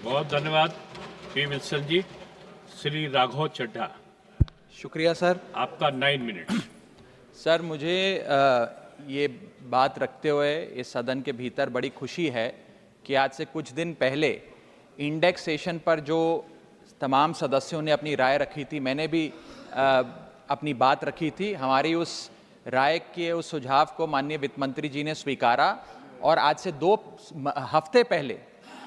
बहुत धन्यवाद P Wilson जी। श्री राघव चड्ढा, शुक्रिया सर। आपका 9 मिनट। सर मुझे ये बात रखते हुए इस सदन के भीतर बड़ी खुशी है कि आज से कुछ दिन पहले इंडेक्सेशन पर जो तमाम सदस्यों ने अपनी राय रखी थी, मैंने भी अपनी बात रखी थी। हमारी उस राय के उस सुझाव को माननीय वित्त मंत्री जी ने स्वीकारा और आज से 2 हफ्ते पहले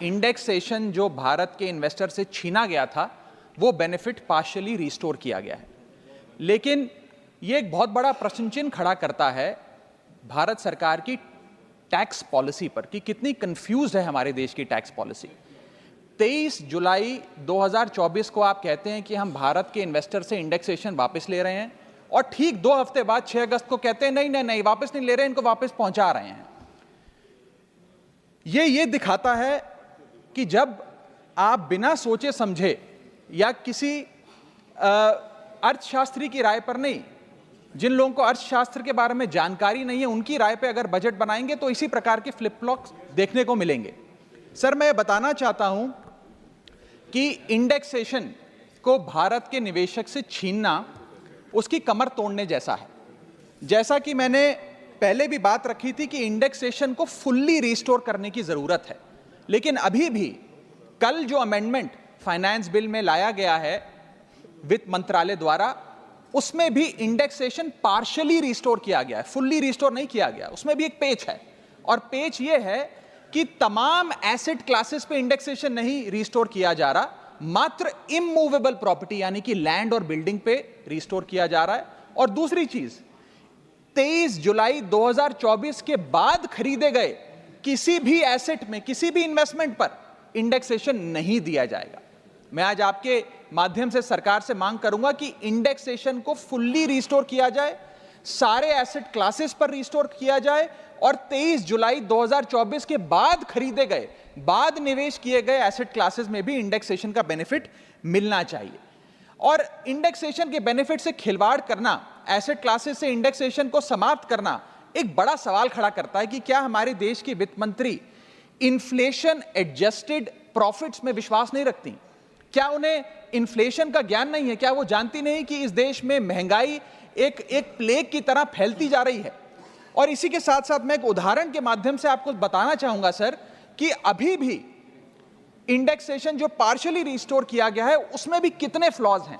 इंडेक्सेशन जो भारत के इन्वेस्टर से छीना गया था वो बेनिफिट पार्शियली रिस्टोर किया गया है। लेकिन ये एक बहुत बड़ा प्रश्न चिन्ह खड़ा करता है भारत सरकार की टैक्स पॉलिसी पर कि कितनी कंफ्यूज है हमारे देश की टैक्स पॉलिसी। 23 जुलाई 2024 को आप कहते हैं कि हम भारत के इन्वेस्टर से इंडेक्सेशन वापस ले रहे हैं और ठीक 2 हफ्ते बाद 6 अगस्त को कहते हैं नहीं वापस नहीं ले रहे, इनको वापस पहुंचा रहे हैं। ये दिखाता है कि जब आप बिना सोचे समझे या किसी अर्थशास्त्री की राय पर नहीं, जिन लोगों को अर्थशास्त्र के बारे में जानकारी नहीं है उनकी राय पे अगर बजट बनाएंगे तो इसी प्रकार के फ्लिप फ्लॉप्स देखने को मिलेंगे। सर मैं बताना चाहता हूं कि इंडेक्सेशन को भारत के निवेशक से छीनना उसकी कमर तोड़ने जैसा है। जैसा कि मैंने पहले भी बात रखी थी कि इंडेक्सेशन को फुल्ली रिस्टोर करने की जरूरत है, लेकिन अभी भी कल जो अमेंडमेंट फाइनेंस बिल में लाया गया है वित्त मंत्रालय द्वारा, उसमें भी इंडेक्सेशन पार्शियली रिस्टोर किया गया है, फुल्ली रिस्टोर नहीं किया गया। उसमें भी एक पेच है और पेच ये है कि तमाम एसेट क्लासेस पे इंडेक्सेशन नहीं रिस्टोर किया जा रहा, मात्र इमूवेबल प्रॉपर्टी यानी कि लैंड और बिल्डिंग पे रिस्टोर किया जा रहा है। और दूसरी चीज, 23 जुलाई 2024 के बाद खरीदे गए किसी भी एसेट में किसी भी इन्वेस्टमेंट पर इंडेक्सेशन नहीं दिया जाएगा। मैं आज आपके माध्यम से सरकार से मांग करूंगा कि इंडेक्सेशन को फुल्ली रिस्टोर किया जाए, सारे एसेट क्लासेस पर रिस्टोर किया जाए और 23 जुलाई 2024 के बाद खरीदे गए, बाद निवेश किए गए एसेट क्लासेस में भी इंडेक्सेशन का बेनिफिट मिलना चाहिए। और इंडेक्सेशन के बेनिफिट से खिलवाड़ करना, एसेट क्लासेस से इंडेक्सेशन को समाप्त करना एक बड़ा सवाल खड़ा करता है कि क्या हमारे देश की वित्त मंत्री इन्फ्लेशन एडजस्टेड प्रॉफिट्स में विश्वास नहीं रखती? क्या उन्हें इन्फ्लेशन का ज्ञान नहीं है? क्या वो जानती नहीं कि इस देश में महंगाई एक प्लेग की तरह फैलती जा रही है? और इसी के साथ साथ मैं एक उदाहरण के माध्यम से आपको बताना चाहूंगा सर कि अभी भी इंडेक्सेशन जो पार्शियली रिस्टोर किया गया है उसमें भी कितने फ्लॉज हैं।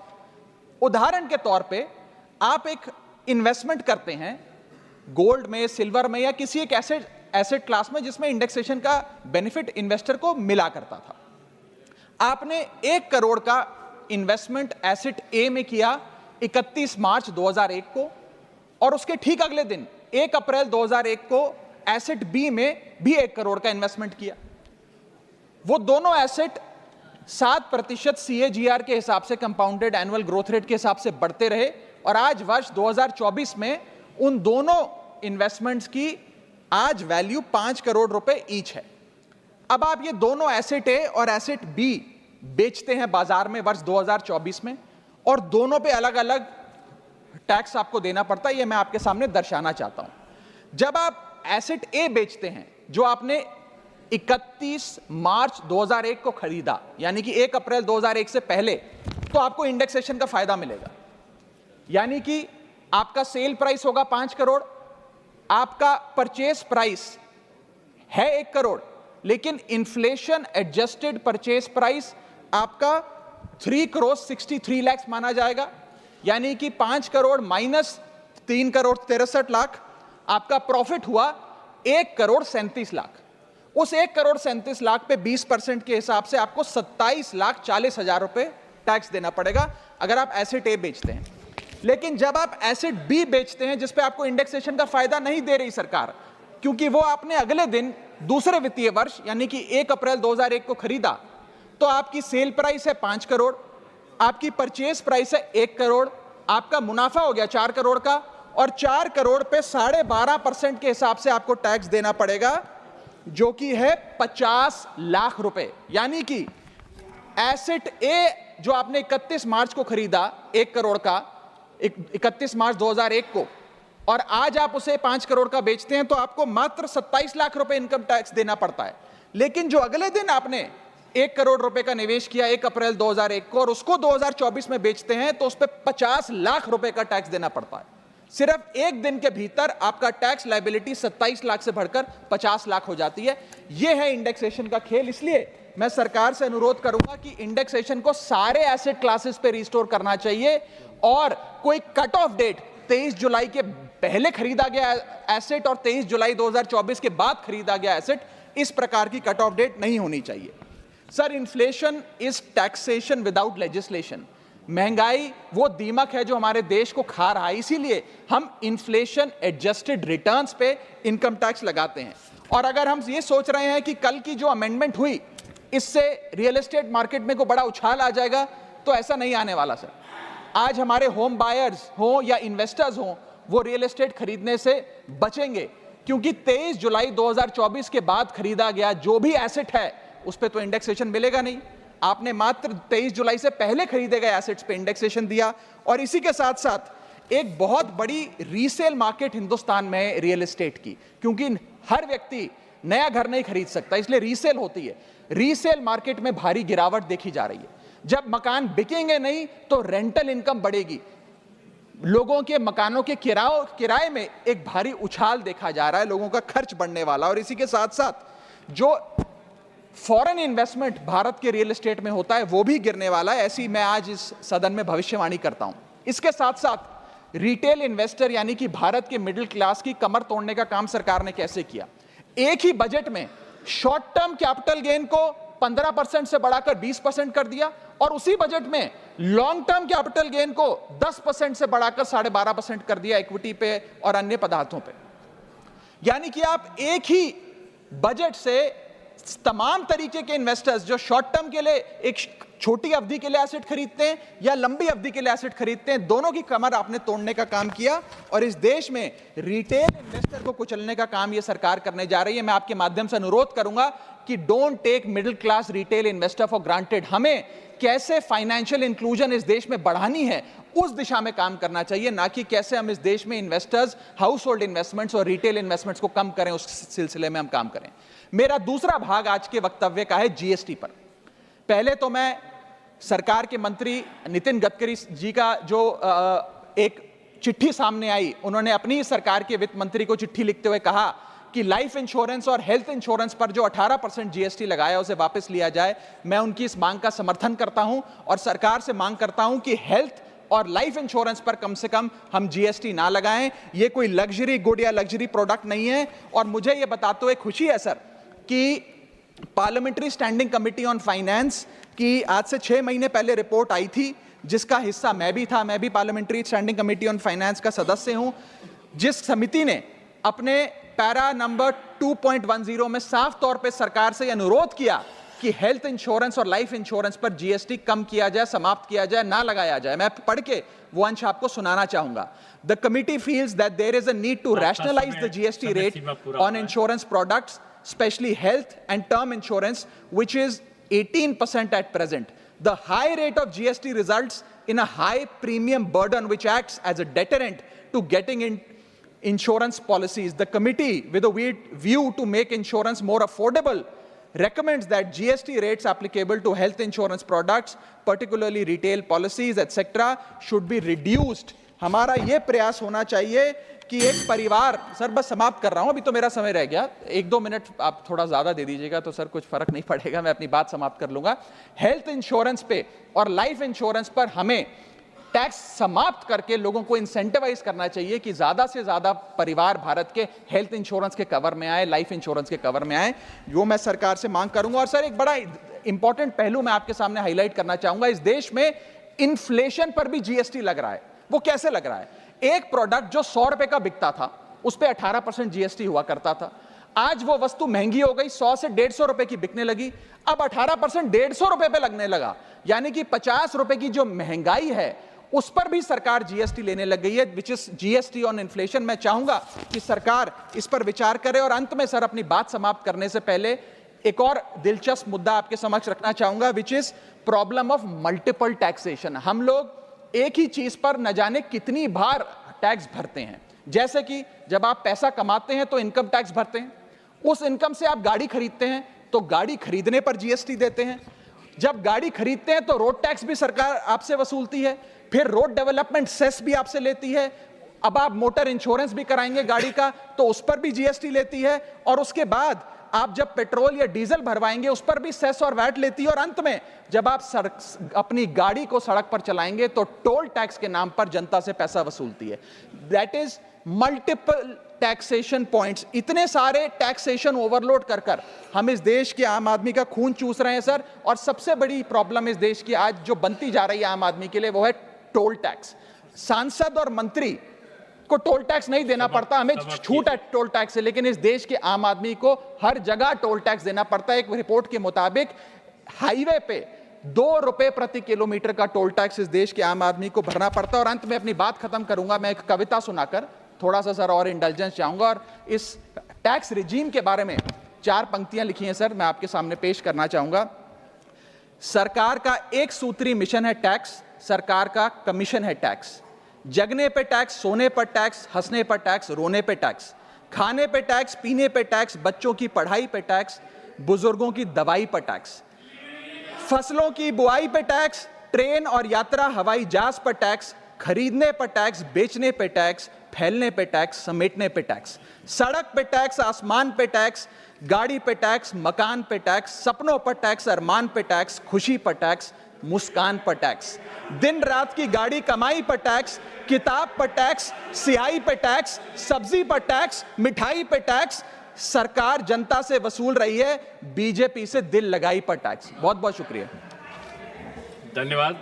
उदाहरण के तौर पे आप एक इन्वेस्टमेंट करते हैं गोल्ड में, सिल्वर में या किसी एक एसेट क्लास में जिसमें इंडेक्सेशन का बेनिफिट इन्वेस्टर को मिला करता था। आपने 1 करोड़ का इन्वेस्टमेंट एसेट ए में किया 31 मार्च 2001 को और उसके ठीक अगले दिन 1 अप्रैल 2001 को एसेट बी में भी 1 करोड़ का इन्वेस्टमेंट किया। वो दोनों एसेट 7% CAGR के हिसाब से, कंपाउंडेड एनुअल ग्रोथ रेट के हिसाब से बढ़ते रहे और आज वर्ष 2024 में उन दोनों इन्वेस्टमेंट्स की आज वैल्यू 5 करोड़ रुपए ईच है। अब आप ये दोनों एसेट ए और एसेट बी बेचते हैं बाजार में वर्ष 2024 में और दोनों पे अलग अलग टैक्स आपको देना पड़ता है। ये मैं आपके सामने दर्शाना चाहता हूं। जब आप एसेट ए बेचते हैं जो आपने 31 मार्च 2001 को खरीदा यानी कि 1 अप्रैल 2001 से पहले, तो आपको इंडेक्सेशन का फायदा मिलेगा। यानी कि आपका सेल प्राइस होगा 5 करोड़, आपका परचेस प्राइस है 1 करोड़, लेकिन इन्फ्लेशन एडजस्टेड परचेस प्राइस आपका 3 करोड़ 63 लाख माना जाएगा। यानी कि 5 करोड़ माइनस 3 करोड़ 63 लाख, आपका प्रॉफिट हुआ 1 करोड़ 37 लाख। उस 1 करोड़ 37 लाख पे 20% के हिसाब से आपको 27 लाख 40 हजार रुपए टैक्स देना पड़ेगा अगर आप एसेट ए बेचते हैं। लेकिन जब आप एसेट बी बेचते हैं जिस पे आपको इंडेक्सेशन का फायदा नहीं दे रही सरकार, क्योंकि वो आपने अगले दिन दूसरे वित्तीय वर्ष यानी कि 1 अप्रैल 2001 को खरीदा, तो आपकी सेल प्राइस है 5 करोड़, आपकी परचेज प्राइस है 1 करोड़, आपका मुनाफा हो गया 4 करोड़ का और 4 करोड़ पे 12.5% के हिसाब से आपको टैक्स देना पड़ेगा जो कि है 50 लाख रुपए। यानी कि एसेट ए जो आपने 31 मार्च को खरीदा 1 करोड़ का 31 मार्च 2001 को और आज आप उसे 5 करोड़ का बेचते हैं तो आपको मात्र 27 लाख रुपए इनकम टैक्स देना पड़ता है। लेकिन जो अगले दिन आपने 1 करोड़ रुपए का निवेश किया 1 अप्रैल 2001 को और उसको 2024 में बेचते हैं तो उस पर 50 लाख रुपए का टैक्स देना पड़ता है। सिर्फ एक दिन के भीतर आपका टैक्स लायबिलिटी 27 लाख से बढ़कर 50 लाख हो जाती है। यह है इंडेक्सेशन का खेल। इसलिए मैं सरकार से अनुरोध करूंगा कि इंडेक्सेशन को सारे एसेट क्लासेस पे रिस्टोर करना चाहिए और कोई कट ऑफ डेट 23 जुलाई के पहले खरीदा गया एसेट और 23 जुलाई 2024 के बाद खरीदा गया एसेट, इस प्रकार की कट ऑफ डेट नहीं होनी चाहिए। Sir, inflation is taxation without legislation. महंगाई वो दीमक है जो हमारे देश को खा रहा है, इसीलिए हम इन्फ्लेशन एडजस्टेड रिटर्न्स पे इनकम टैक्स लगाते हैं। और अगर हम ये सोच रहे हैं कि कल की जो अमेंडमेंट हुई इससे रियल एस्टेट मार्केट में को बड़ा उछाल आ जाएगा, तो ऐसा नहीं आने वाला। सर, आज हमारे होम बायर्स हो या इन्वेस्टर्स हो, वो रियल एस्टेट खरीदने से बचेंगे, क्योंकि 23 जुलाई 2024 के बाद खरीदा गया जो भी एसेट है उस पर तो इंडेक्सेशन मिलेगा नहीं। आपने मात्र 23 जुलाई से पहले खरीदे गए एसेट्स पे इंडेक्सेशन दिया। और इसी के साथ साथ एक बहुत बड़ी रीसेल मार्केट हिंदुस्तान में रियल एस्टेट की, क्योंकि हर व्यक्ति नया घर नहीं खरीद सकता, इसलिए रीसेल होती है। रीसेल मार्केट में भारी गिरावट देखी जा रही है। जब मकान बिकेंगे नहीं तो रेंटल इनकम बढ़ेगी। लोगों के मकानों के किराए में एक भारी उछाल देखा जा रहा है, लोगों का खर्च बढ़ने वाला। और इसी के साथ साथ जो फॉरेन इन्वेस्टमेंट भारत के रियल एस्टेट में होता है वो भी गिरने वाला है, ऐसी मैं आज इस सदन में भविष्यवाणी करता हूं। इसके साथ साथ रिटेल इन्वेस्टर यानी कि भारत के मिडिल क्लास की कमर तोड़ने का काम सरकार ने कैसे किया। एक ही बजट में शॉर्ट टर्म कैपिटल गेन को 15% से बढ़ाकर 20% कर दिया और उसी बजट में लॉन्ग टर्म कैपिटल गेन को 10% से बढ़ाकर 12.5% कर दिया इक्विटी पे और अन्य पदार्थों पे। यानी कि आप एक ही बजट से तमाम तरीके के इन्वेस्टर्स जो शॉर्ट टर्म के लिए एक छोटी अवधि के लिए एसेट खरीदते हैं या लंबी अवधि के लिए एसेट खरीदते हैं, दोनों की कमर आपने तोड़ने का काम किया और इस देश में रिटेल इन्वेस्टर को कुचलने का काम यह सरकार करने जा रही है। मैं आपके माध्यम से अनुरोध करूंगा कि don't take middle class retail investor for granted. हमें कैसे फाइनेंशियल इंक्लूजन इस देश में बढ़ानी है उस दिशा में काम करना चाहिए, ना कि कैसे हम इस देश में इन्वेस्टर्स, हाउस होल्ड इन्वेस्टमेंट्स और रिटेल इन्वेस्टमेंट्स को कम करें, उस सिलसिले में हम काम करें। मेरा दूसरा भाग आज के वक्तव्य का है जीएसटी पर। पहले तो मैं सरकार के मंत्री नितिन गडकरी जी का जो एक चिट्ठी सामने आई, उन्होंने अपनी सरकार के वित्त मंत्री को चिट्ठी लिखते हुए कहा कि लाइफ इंश्योरेंस और हेल्थ इंश्योरेंस पर जो 18% जीएसटी लगाया उसे वापस लिया जाए। मैं उनकी इस मांग का समर्थन करता हूं और सरकार से मांग करता हूं कि हेल्थ और लाइफ इंश्योरेंस पर कम से कम हम जीएसटी ना लगाएं। ये कोई लग्जरी गुड या लग्जरी प्रोडक्ट नहीं है। और मुझे ये बताते हुए खुशी है सर कि parliamentary standing committee on finance की आज से 6 महीने पहले रिपोर्ट आई थी, जिसका हिस्सा मैं भी था। मैं भी parliamentary standing committee on finance का सदस्य हूं, जिस समिति ने अपने पैरा नंबर 2.10 में साफ तौर पे सरकार से अनुरोध किया कि हेल्थ इंश्योरेंस और लाइफ इंश्योरेंस पर जीएसटी कम किया जाए, समाप्त किया जाए, ना लगाया जाए। मैं पढ़ के वो अंश आपको सुनाना चाहूंगा। The committee feels that there is a need to rationalise the GST rate on insurance products, especially health and term insurance, which is 18% at present. The high rate of GST results in a high premium burden which acts as a deterrent to getting in insurance policies. The committee, with a view to make insurance more affordable, recommends that GST rates applicable to health insurance products, particularly retail policies, etc., should be reduced. हमारा ये प्रयास होना चाहिए कि एक परिवार, sir बस समाप्त कर रहा हूं, अभी तो मेरा समय रह गया, 1-2 मिनट आप थोड़ा ज्यादा दे दीजिएगा तो सर कुछ फर्क नहीं पड़ेगा, मैं अपनी बात समाप्त कर लूंगा। हेल्थ इंश्योरेंस पे और लाइफ इंश्योरेंस पर हमें टैक्स समाप्त करके लोगों को इंसेंटिवाइज करना चाहिए कि ज्यादा से ज्यादा परिवार भारत के हेल्थ इंश्योरेंस के कवर में आए, लाइफ इंश्योरेंस के कवर में आए। जो मैं सरकार से मांग करूंगा। और सर एक बड़ा इंपॉर्टेंट पहलू मैं आपके सामने हाईलाइट करना चाहूंगा। इस देश में इन्फ्लेशन पर भी जीएसटी लग रहा है। वो कैसे लग रहा है? एक प्रोडक्ट जो 100 रुपए का बिकता था उस पे 18% जीएसटी हुआ करता था। आज वो वस्तु महंगी हो गई, 100 से 150 रुपए की बिकने लगी, अब 18% 150 रुपए पे लगने लगा। यानी कि 50 रुपए की जो महंगाई है उस पर भी सरकार जीएसटी लेने लग गई है, which is GST on inflation. मैं चाहूंगा कि सरकार इस पर विचार करे। और अंत में सर अपनी बात समाप्त करने से पहले एक और दिलचस्प मुद्दा आपके समक्ष रखना चाहूंगा, which is problem of multiple taxation. हम लोग एक ही चीज पर न जाने कितनी बार टैक्स भरते हैं। जैसे कि जब आप पैसा कमाते हैं तो इनकम टैक्स भरते हैं, उस इनकम से आप गाड़ी खरीदते हैं तो गाड़ी खरीदने पर जीएसटी देते हैं। जब गाड़ी खरीदते हैं तो रोड टैक्स भी सरकार आपसे वसूलती है, फिर रोड डेवलपमेंट सेस भी आपसे लेती है। अब आप मोटर इंश्योरेंस भी कराएंगे गाड़ी का तो उस पर भी जीएसटी लेती है, और उसके बाद आप जब पेट्रोल या डीजल भरवाएंगे उस पर भी सेस और वैट लेती है, और अंत में जब आप अपनी गाड़ी को सड़क पर चलाएंगे तो टोल टैक्स के नाम पर जनता से पैसा वसूलती है। That is multiple taxation points. इतने सारे टैक्सेशन ओवरलोड कर कर हम इस देश के आम आदमी का खून चूस रहे हैं सर। और सबसे बड़ी प्रॉब्लम इस देश की आज जो बनती जा रही है आम आदमी के लिए वो है टोल टैक्स। सांसद और मंत्री को टोल टैक्स नहीं देना पड़ता, हमें छूट है टोल टैक्स से, लेकिन इस देश के आम आदमी को हर जगह टोल टैक्स देना पड़ता है। एक रिपोर्ट के मुताबिक हाईवे पे 2 रुपए प्रति किलोमीटर का टोल टैक्स इस देश के आम आदमी को भरना पड़ता है। और अंत में अपनी बात खत्म करूंगा मैं एक कविता सुनाकर, थोड़ा सा सर और इंडल्जेंस चाहूंगा। और इस टैक्स रिजीम के बारे में 4 पंक्तियां लिखी हैं सर, मैं आपके सामने पेश करना चाहूंगा। सरकार का एक सूत्री मिशन है टैक्स, सरकार का कमीशन है टैक्स। जगने पे टैक्स, सोने पर टैक्स, हंसने पर टैक्स, रोने पे टैक्स, खाने पे टैक्स, पीने पे टैक्स, बच्चों की पढ़ाई पे टैक्स, बुजुर्गों की दवाई पर टैक्स, फसलों की बुआई पे टैक्स, ट्रेन और यात्रा हवाई जहाज पर टैक्स, खरीदने पर टैक्स, बेचने पे टैक्स, फैलने पे टैक्स, समेटने पे टैक्स, सड़क पे टैक्स, आसमान पे टैक्स, गाड़ी पे टैक्स, मकान पे टैक्स, सपनों पर टैक्स, अरमान पे टैक्स, खुशी पर टैक्स, मुस्कान पर टैक्स, दिन रात की गाड़ी कमाई पर टैक्स, किताब पर टैक्स, सियाही पर टैक्स, सब्जी पर टैक्स, मिठाई पर टैक्स। सरकार जनता से वसूल रही है बीजेपी से दिल लगाई पर टैक्स। बहुत बहुत शुक्रिया। धन्यवाद।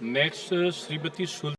नेक्स्ट श्रीमती